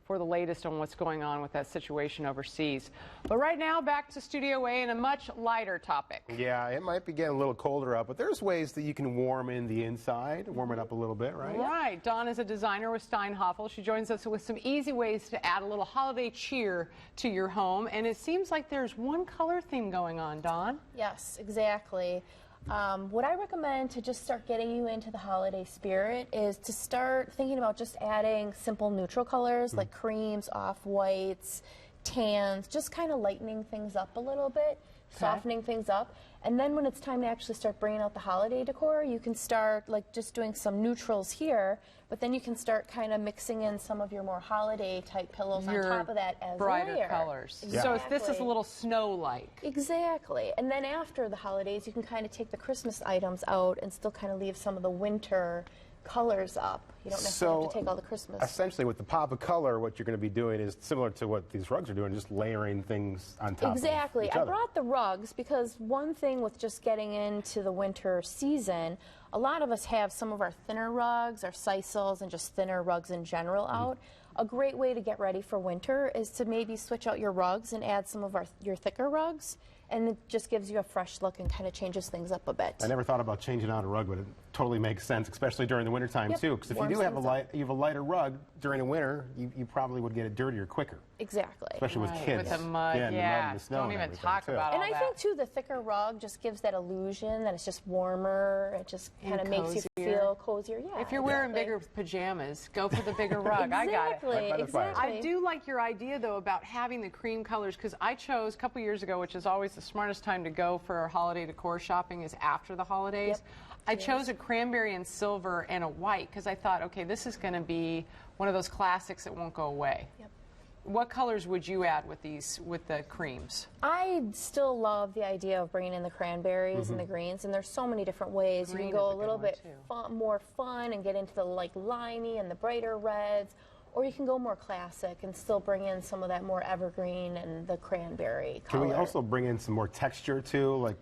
for the latest on what's going on with that situation overseas. But right now, back to Studio A and a much lighter topic. Yeah, it might be getting a little colder out, but there's ways that you can warm in the inside, warm it up a little bit, right? Right. Dawn is a designer with Steinhafels. She joins us with some easy ways to add a little holiday cheer to your home. And it seems like there's one color theme going on, Dawn. Yes, exactly. What I recommend to just start getting you into the holiday spirit is to start thinking about just adding simple neutral colors like creams, off-whites, tans, just kind of lightening things up a little bit, softening things up. And then when it's time to actually start bringing out the holiday decor, you can start like just doing some neutrals here, but then you can start kind of mixing in some of your more holiday type pillows on top of that as brighter layer. colors. Exactly. So if this is a little snow-like. Exactly. And then after the holidays, you can kind of take the Christmas items out and still kind of leave some of the winter colors up. You don't necessarily have to take all the Christmas. Essentially, with the pop of color, what you're going to be doing is similar to what these rugs are doing, just layering things on top Exactly. of each other. I brought the rugs because one thing with just getting into the winter season, a lot of us have some of our thinner rugs, our sisals, and just thinner rugs in general out. A great way to get ready for winter is to maybe switch out your rugs and add some of your thicker rugs, and it just gives you a fresh look and kind of changes things up a bit. I never thought about changing out a rug, but it totally makes sense, especially during the wintertime too. Because if you do have a lighter rug during the winter, you probably would get it dirtier quicker. Exactly. Especially with kids. With the mud, yeah. And the mud and the snow Don't even talk too. about all And I think, too, the thicker rug just gives that illusion that it's just warmer. It just kind of makes you feel cozier. Yeah, if you're wearing bigger pajamas, go for the bigger rug. I got it. Exactly. I do like your idea, though, about having the cream colors, because I chose a couple years ago, which is always the smartest time to go for our holiday decor shopping is after the holidays. I chose a cranberry and silver and a white because I thought, okay, this is going to be one of those classics that won't go away. What colors would you add with these, with the creams? I still love the idea of bringing in the cranberries and the greens, and there's so many different ways. Green you can go is a little bit more fun and get into the like limey and the brighter reds, or you can go more classic and still bring in some of that more evergreen and the cranberry color. Can we also bring in some more texture too, like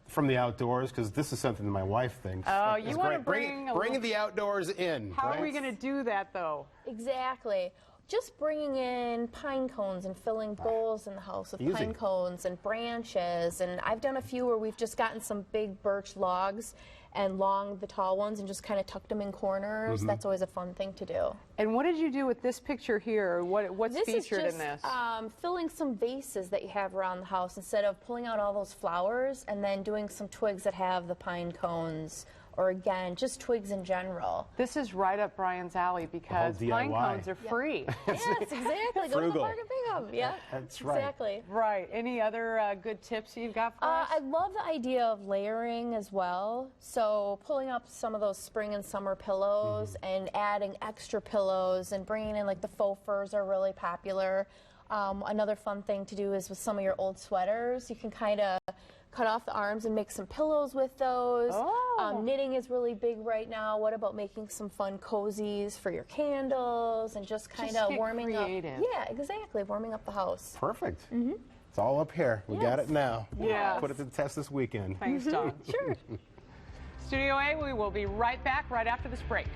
from the outdoors? Because this is something that my wife thinks. Oh, you want to bring the outdoors in. How are we going to do that, though? Exactly. Just bringing in pine cones and filling bowls in the house with pine cones and branches. And I've done a few where we've just gotten some big birch logs and the tall ones, and just kind of tucked them in corners. That's always a fun thing to do. And what did you do with this picture here? What's featured in this? This is just filling some vases that you have around the house instead of pulling out all those flowers and then doing some twigs that have the pine cones, or again, just twigs in general. This is right up Brian's alley because pine cones are free. Yes, exactly. Go to the park and pick them. Yeah, that's right. Exactly. Right. Any other good tips you've got for us? I love the idea of layering as well. So pulling up some of those spring and summer pillows and adding extra pillows and bringing in like the faux furs are really popular. Another fun thing to do is with some of your old sweaters, you can kind of cut off the arms and make some pillows with those. Knitting is really big right now. What about making some fun cozies for your candles and just kind of warming up? Yeah, exactly. Warming up the house. Perfect. It's all up here. We got it now. Yeah. Put it to the test this weekend. Thanks, Dawn. Sure. Studio A, we will be right back right after this break.